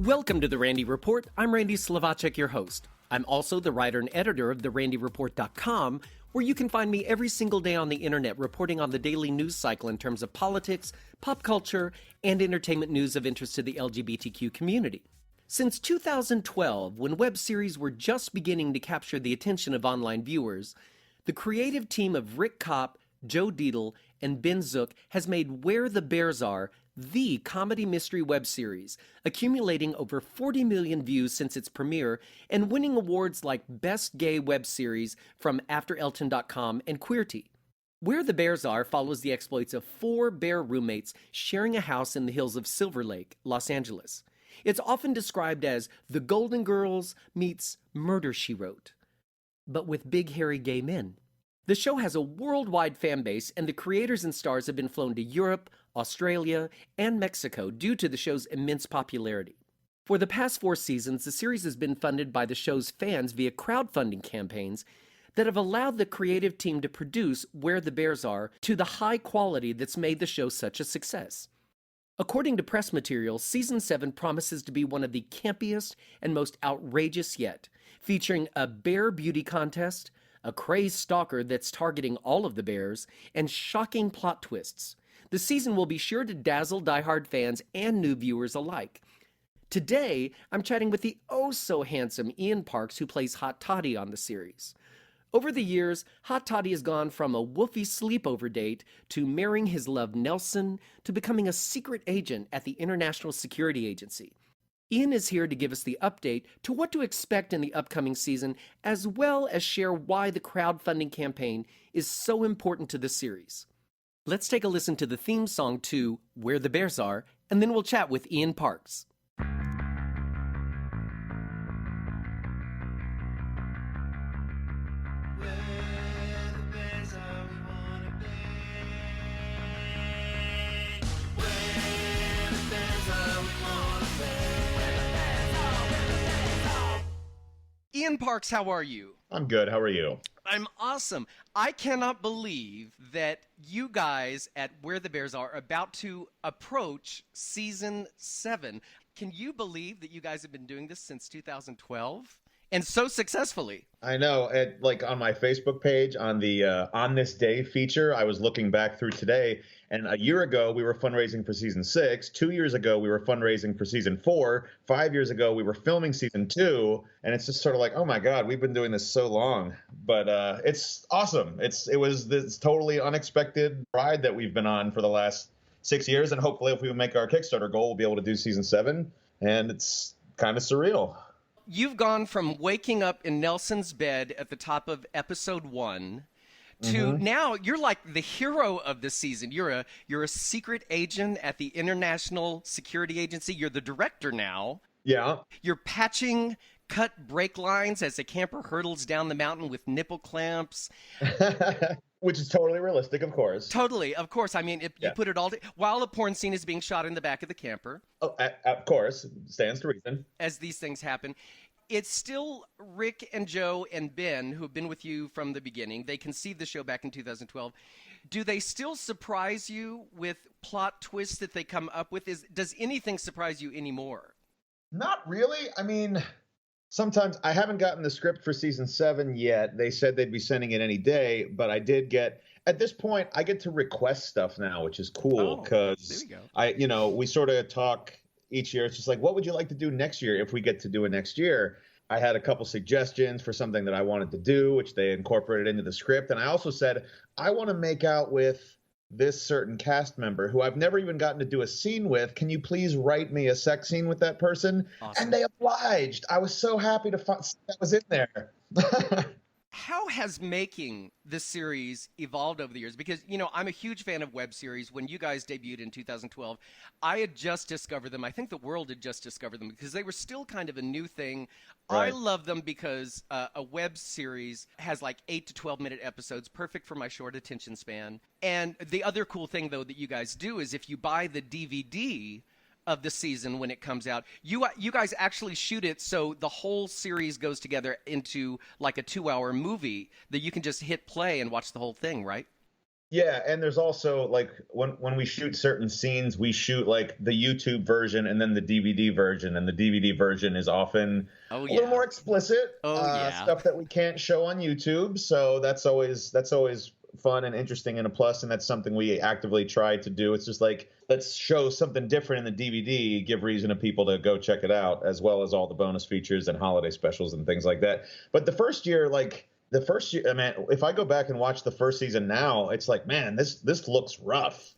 Welcome to the Randy Report. I'm Randy Slavacek, your host. I'm also the writer and editor of therandyreport.com, where you can find me every single day on the internet reporting on the daily news cycle in terms of politics, pop culture, and entertainment news of interest to the LGBTQ community. Since 2012, when web series were just beginning to capture the attention of online viewers, the creative team of Rick Copp, Dietl and Ben Zook has made Where the Bears Are the comedy mystery web series, accumulating over 40 million views since its premiere and winning awards like Best Gay Web Series from AfterElton.com and Queerty. Where the Bears Are follows the exploits of 4 bear roommates sharing a house in the hills of Silverlake, Los Angeles. It's often described as The Golden Girls meets Murder, She Wrote, but with big hairy gay men. The show has a worldwide fan base, and the creators and stars have been flown to Europe, Australia, and Mexico due to the show's immense popularity. For the past 4 seasons, the series has been funded by the show's fans via crowdfunding campaigns that have allowed the creative team to produce Where the Bears Are to the high quality that's made the show such a success. According to press material, Season 7 promises to be one of the campiest and most outrageous yet, featuring a bear beauty contest, a crazed stalker that's targeting all of the bears, and shocking plot twists. The season will be sure to dazzle diehard fans and new viewers alike. Today, I'm chatting with the oh-so-handsome Ian Parks, who plays Hot Toddy on the series. Over the years, Hot Toddy has gone from a woofy sleepover date to marrying his love Nelson to becoming a secret agent at the International Security Agency. Ian is here to give us the update to what to expect in the upcoming season, as well as share why the crowdfunding campaign is so important to the series. Let's take a listen to the theme song to Where the Bears Are, and then we'll chat with Ian Parks. Ian Parks, how are you? I'm good. How are you? I'm awesome. I cannot believe that you guys at Where the Bears Are about to approach Season 7. Can you believe that you guys have been doing this since 2012? And so successfully. I know. Like on my Facebook page, on the On This Day feature, I was looking back through today, and a year ago we were fundraising for Season 6. 2 years ago we were fundraising for Season 4. 5 years ago we were filming Season 2, and it's just sort of like, oh my God, we've been doing this so long. But it's awesome. It was this totally unexpected ride that we've been on for the last 6 years, and hopefully if we make our Kickstarter goal, we'll be able to do Season 7, and it's kind of surreal. You've gone from waking up in Nelson's bed at the top of episode 1 to now you're like the hero of the season. You're a secret agent at the International Security Agency. You're the director now. Yeah. You're patching cut brake lines as a camper hurdles down the mountain with nipple clamps. Which is totally realistic, of course. Totally, of course. I mean, if you put it all while a porn scene is being shot in the back of the camper. Oh, of course. Stands to reason. As these things happen. It's still Rick and Joe and Ben, who have been with you from the beginning. They conceived the show back in 2012. Do they still surprise you with plot twists that they come up with? Does anything surprise you anymore? Not really. I mean, sometimes I haven't gotten the script for Season 7 yet. They said they'd be sending it any day, but I did get, at this point, I get to request stuff now, which is cool because we sort of talk each year. It's just like, what would you like to do next year if we get to do it next year? I had a couple suggestions for something that I wanted to do, which they incorporated into the script. And I also said, I want to make out with this certain cast member who I've never even gotten to do a scene with. Can you please write me a sex scene with that person? Awesome. And they obliged. I was so happy to find that was in there. How has making this series evolved over the years? Because, I'm a huge fan of web series. When you guys debuted in 2012, I had just discovered them. I think the world had just discovered them because they were still kind of a new thing. Right. I love them because a web series has like 8 to 12-minute episodes, perfect for my short attention span. And the other cool thing, though, that you guys do is if you buy the DVD of the season when it comes out, you guys actually shoot it so the whole series goes together into like a 2-hour movie that you can just hit play and watch the whole thing, right? Yeah, and there's also like when we shoot certain scenes, we shoot like the YouTube version and then the DVD version, and the DVD version is often Oh a little yeah. more explicit, Oh yeah. stuff that we can't show on YouTube. So that's always fun and interesting and a plus, and that's something we actively try to do. It's just like let's show something different in the DVD, give reason to people to go check it out, as well as all the bonus features and holiday specials and things like that. But the first year, man, if I go back and watch the first season now, it's like, man, this looks rough.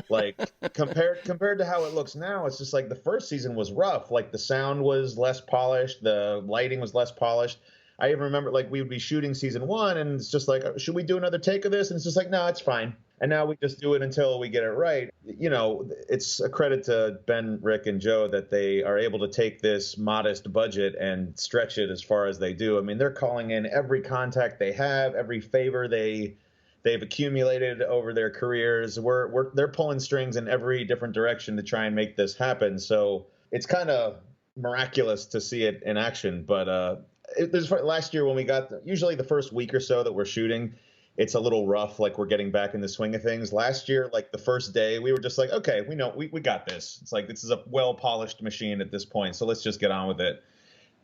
Like compared to how it looks now, it's just like the first season was rough. Like the sound was less polished, the lighting was less polished. I even remember like we would be shooting season one, and it's just like, should we do another take of this? And it's just like, no, it's fine. And now we just do it until we get it right. You know, it's a credit to Ben, Rick, and Joe that they are able to take this modest budget and stretch it as far as they do. I mean, they're calling in every contact they have, every favor they've accumulated over their careers. They're pulling strings in every different direction to try and make this happen. So it's kind of miraculous to see it in action. But last year when we got usually the first week or so that we're shooting, it's a little rough, like we're getting back in the swing of things. Last year, like the first day, we were just like, okay, we know we got this. It's like this is a well-polished machine at this point, so let's just get on with it.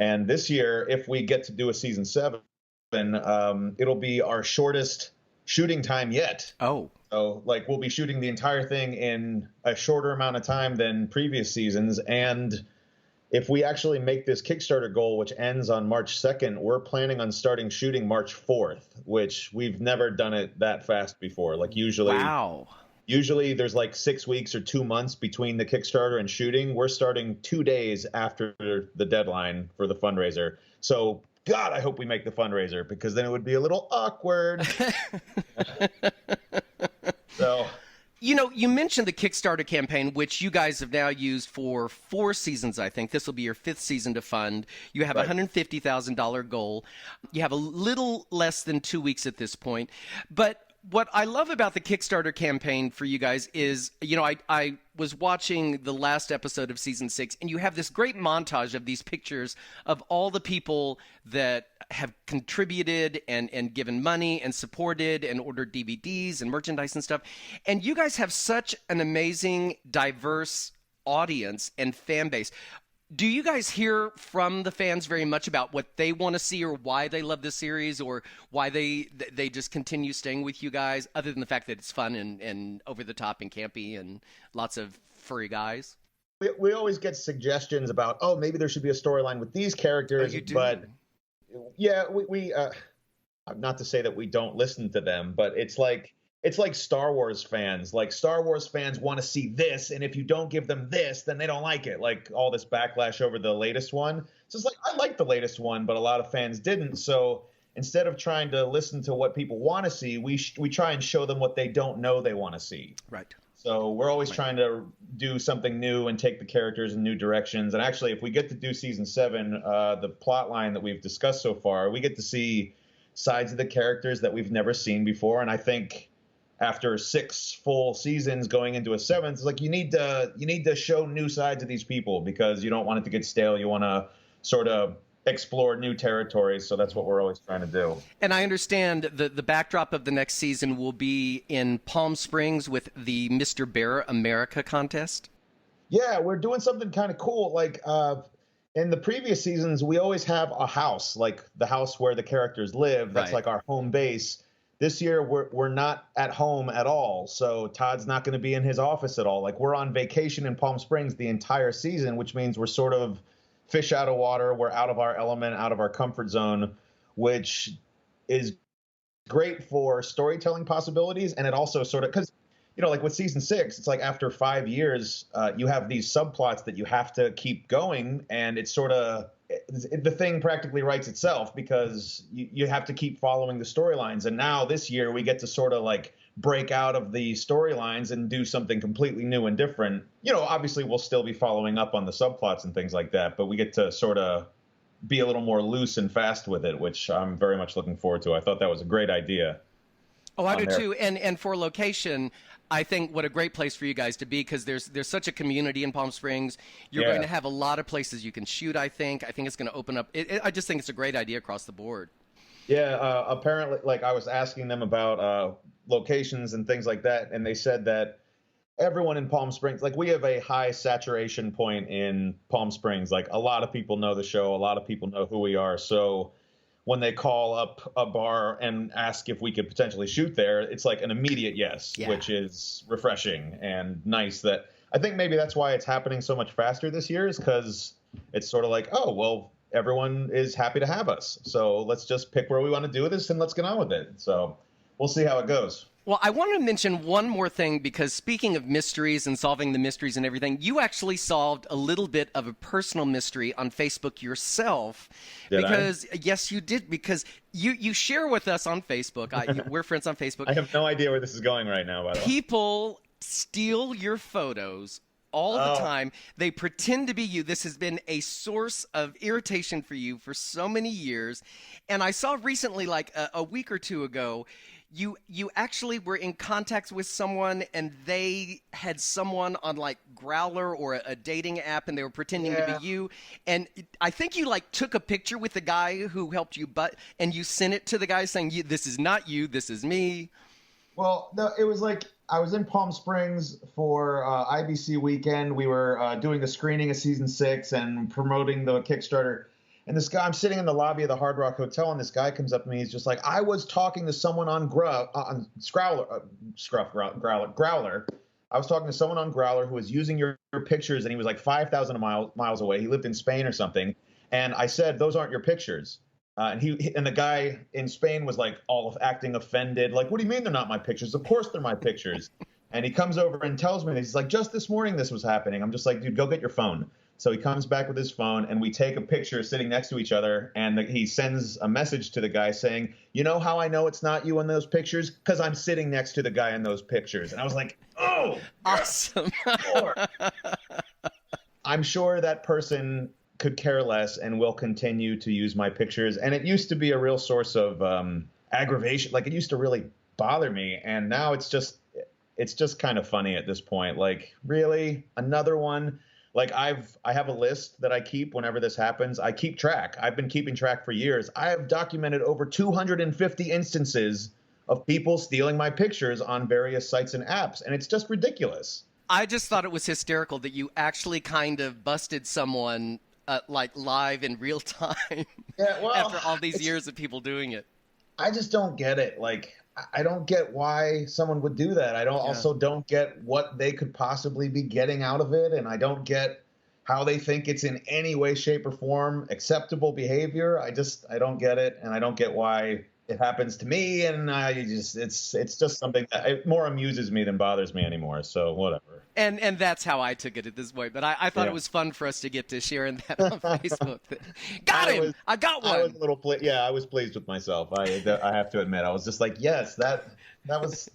And this year, if we get to do a season 7, it'll be our shortest shooting time yet. Oh. So like we'll be shooting the entire thing in a shorter amount of time than previous seasons. And if we actually make this Kickstarter goal, which ends on March 2nd, we're planning on starting shooting March 4th, which we've never done it that fast before. Like usually there's like 6 weeks or 2 months between the Kickstarter and shooting. We're starting 2 days after the deadline for the fundraiser. So God, I hope we make the fundraiser, because then it would be a little awkward. So... You know, you mentioned the Kickstarter campaign, which you guys have now used for 4 seasons, I think. This will be your 5th season to fund. You have a $150,000 goal. You have a little less than 2 weeks at this point. But what I love about the Kickstarter campaign for you guys is, you know, I was watching the last episode of season 6, and you have this great montage of these pictures of all the people that have contributed and given money and supported and ordered DVDs and merchandise and stuff. And you guys have such an amazing, diverse audience and fan base. Do you guys hear from the fans very much about what they want to see, or why they love the series, or why they just continue staying with you guys, other than the fact that it's fun and over the top and campy and lots of furry guys? We always get suggestions about, oh, maybe there should be a storyline with these characters. Oh, you do? But yeah, we not to say that we don't listen to them, but it's like Star Wars fans. Like Star Wars fans want to see this, and if you don't give them this, then they don't like it. Like all this backlash over the latest one. So it's like, I like the latest one, but a lot of fans didn't. So instead of trying to listen to what people want to see, we try and show them what they don't know they want to see. Right. So we're always trying to do something new and take the characters in new directions. And actually, if we get to do season 7, the plot line that we've discussed so far, we get to see sides of the characters that we've never seen before. And I think after 6 full seasons going into a 7th, it's like you need to show new sides of these people, because you don't want it to get stale. You want to sort of explore new territories. So that's what we're always trying to do. And I understand the backdrop of the next season will be in Palm Springs with the Mr. Bear America contest. Yeah, we're doing something kind of cool. Like in the previous seasons, we always have a house, like the house where the characters live. That's like our home base. This year, we're not at home at all. So Todd's not going to be in his office at all. Like we're on vacation in Palm Springs the entire season, which means we're sort of fish out of water. We're out of our element, out of our comfort zone, which is great for storytelling possibilities. And it also sort of, because, you know, like with season 6, it's like after 5 years, you have these subplots that you have to keep going. And it's sort of, the thing practically writes itself, because you have to keep following the storylines. And now this year we get to sort of like break out of the storylines and do something completely new and different. You know, obviously we'll still be following up on the subplots and things like that, but we get to sort of be a little more loose and fast with it, which I'm very much looking forward to. I thought that was a great idea. Oh, I do too. And for location, I think what a great place for you guys to be, because there's such a community in Palm Springs. You're going to have a lot of places you can shoot, I think. I think it's going to open up. I just think it's a great idea across the board. Yeah, apparently, like I was asking them about locations and things like that, and they said that everyone in Palm Springs, like we have a high saturation point in Palm Springs. Like a lot of people know the show, a lot of people know who we are. So when they call up a bar and ask if we could potentially shoot there, it's like an immediate yes, which is refreshing and nice. That I think maybe that's why it's happening so much faster this year, is because it's sort of like, oh, well, everyone is happy to have us. So let's just pick where we want to do this and let's get on with it. So we'll see how it goes. Well, I want to mention one more thing, because speaking of mysteries and solving the mysteries and everything, you actually solved a little bit of a personal mystery on Facebook yourself. Yes, you did, because you share with us on Facebook. We're friends on Facebook. I have no idea where this is going right now, by the way. People steal your photos all the time. They pretend to be you. This has been a source of irritation for you for so many years. And I saw recently, like a week or two ago, you actually were in contact with someone, and they had someone on like Growler or a dating app, and they were pretending to be you. And I think you like took a picture with the guy who helped you, and you sent it to the guy saying, "This is not you. This is me." Well, no, it was like I was in Palm Springs for IBC weekend. We were doing the screening of season 6 and promoting the Kickstarter. And this guy, I'm sitting in the lobby of the Hard Rock Hotel, and this guy comes up to me. He's just like, I was talking to someone on Growler. I was talking to someone on Growler who was using your pictures, and he was like 5,000 miles away. He lived in Spain or something. And I said, those aren't your pictures. And the guy in Spain was like all acting offended. Like, what do you mean they're not my pictures? Of course they're my pictures. And he comes over and tells me, he's like, just this morning this was happening. I'm just like, dude, go get your phone. So he comes back with his phone, and we take a picture sitting next to each other, and he sends a message to the guy saying, you know how I know it's not you in those pictures? Because I'm sitting next to the guy in those pictures. And I was like, oh, awesome. I'm sure that person could care less and will continue to use my pictures. And it used to be a real source of aggravation. Like, it used to really bother me. And now it's just kind of funny at this point. Like, really? Another one? Like, I have a list that I keep whenever this happens. I keep track. I've been keeping track for years. I have documented over 250 instances of people stealing my pictures on various sites and apps, and it's just ridiculous. I just thought it was hysterical that you actually kind of busted someone like live in real time after all these years of people doing it. I just don't get it. Like, I don't get why someone would do that. I also don't get what they could possibly be getting out of it. And I don't get how they think it's in any way, shape, or form acceptable behavior. I don't get it. And I don't get why it happens to me. And it's just something that it more amuses me than bothers me anymore. So whatever. And that's how I took it at this point. But I thought it was fun for us to get to sharing that on Facebook. I got one. I was a little I was pleased with myself. I have to admit, I was just like, yes, that was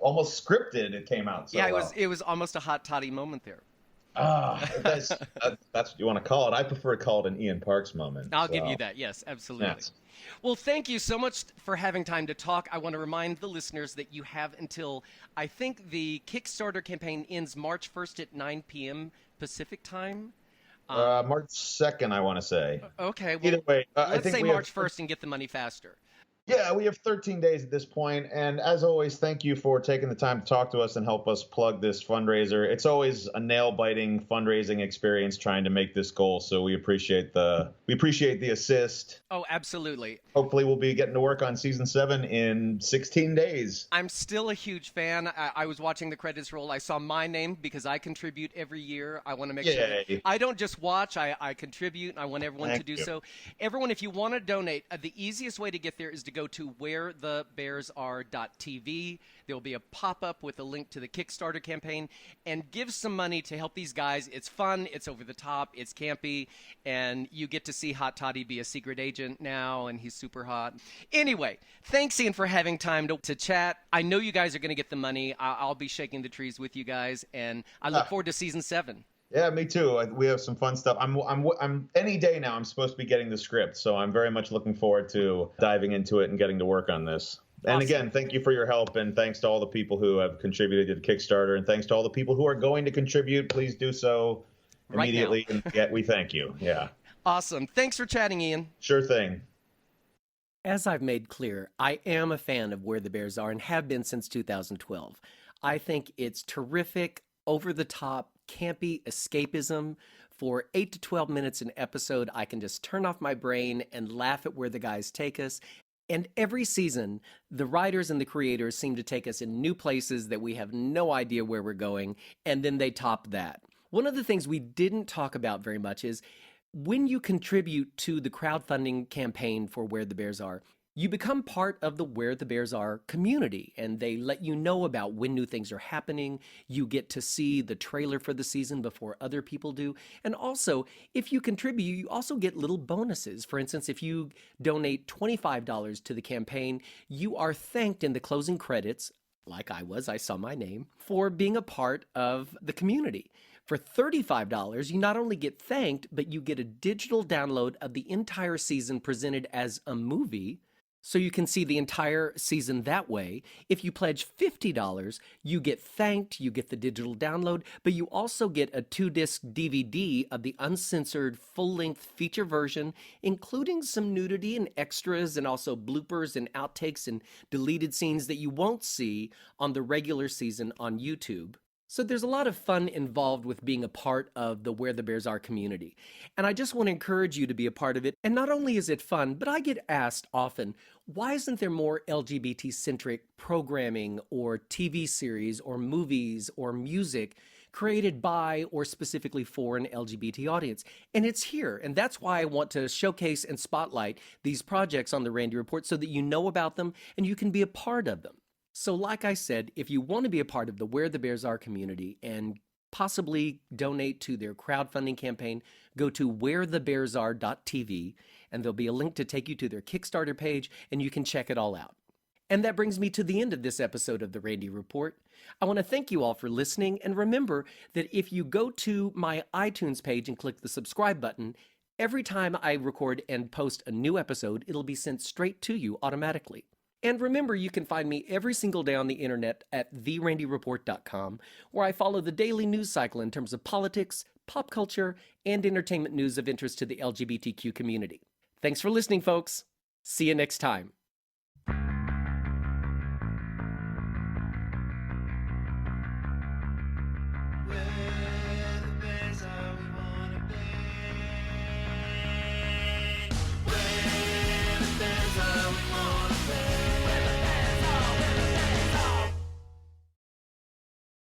almost scripted. It came out. So it was almost a hot toddy moment there. That's what you want to call it. I prefer to call it an Ian Parks moment. I'll give you that. Yes, absolutely. Yes. Well, thank you so much for having time to talk. I want to remind the listeners that you have until, I think the Kickstarter campaign ends March 1st at 9 p.m. Pacific time. March 2nd, I want to say. Okay. Well, either way, let's say March 1st and get the money faster. Yeah, we have 13 days at this point, and as always, thank you for taking the time to talk to us and help us plug this fundraiser. It's always a nail-biting fundraising experience trying to make this goal, so we appreciate the assist. Oh, absolutely. Hopefully, we'll be getting to work on season 7 in 16 days. I'm still a huge fan. I was watching the credits roll. I saw my name because I contribute every year. I want to make sure that I don't just watch. I contribute, and I want everyone to do so. Everyone, if you want to donate, the easiest way to get there is to go to wherethebearsare.tv. There will be a pop-up with a link to the Kickstarter campaign, and give some money to help these guys. It's fun, it's over the top, it's campy, and you get to see Hot Toddy be a secret agent now, and he's super hot. Anyway, thanks, Ian, for having time to chat. I know you guys are going to get the money. I'll be shaking the trees with you guys, and I look forward to season 7. Yeah, me too. We have some fun stuff. I'm any day now. I'm supposed to be getting the script, so I'm very much looking forward to diving into it and getting to work on this. Awesome. And again, thank you for your help, and thanks to all the people who have contributed to the Kickstarter, and thanks to all the people who are going to contribute. Please do so immediately. Right now. And we thank you. Yeah. Awesome. Thanks for chatting, Ian. Sure thing. As I've made clear, I am a fan of Where the Bears Are and have been since 2012. I think it's terrific, over the top, campy escapism. For 8 to 12 minutes an episode, I can just turn off my brain and laugh at where the guys take us. And every season, the writers and the creators seem to take us in new places that we have no idea where we're going, and then they top that. One of the things we didn't talk about very much is when you contribute to the crowdfunding campaign for Where the Bears Are, you become part of the Where the Bears Are community, and they let you know about when new things are happening. You get to see the trailer for the season before other people do. And also, if you contribute, you also get little bonuses. For instance, if you donate $25 to the campaign, you are thanked in the closing credits, like I saw my name, for being a part of the community. For $35, you not only get thanked, but you get a digital download of the entire season presented as a movie, so you can see the entire season that way. If you pledge $50, you get thanked, you get the digital download, but you also get a 2-disc DVD of the uncensored full-length feature version, including some nudity and extras and also bloopers and outtakes and deleted scenes that you won't see on the regular season on YouTube. So there's a lot of fun involved with being a part of the Where the Bears Are community. And I just want to encourage you to be a part of it. And not only is it fun, but I get asked often, why isn't there more LGBT-centric programming or TV series or movies or music created by or specifically for an LGBT audience? And it's here. And that's why I want to showcase and spotlight these projects on the Randy Report so that you know about them and you can be a part of them. So like I said, if you want to be a part of the Where the Bears Are community and possibly donate to their crowdfunding campaign, go to wherethebearsare.tv and there'll be a link to take you to their Kickstarter page and you can check it all out. And that brings me to the end of this episode of the Randy Report. I want to thank you all for listening, and remember that if you go to my iTunes page and click the subscribe button, every time I record and post a new episode, it'll be sent straight to you automatically. And remember, you can find me every single day on the internet at therandyreport.com, where I follow the daily news cycle in terms of politics, pop culture, and entertainment news of interest to the LGBTQ community. Thanks for listening, folks. See you next time.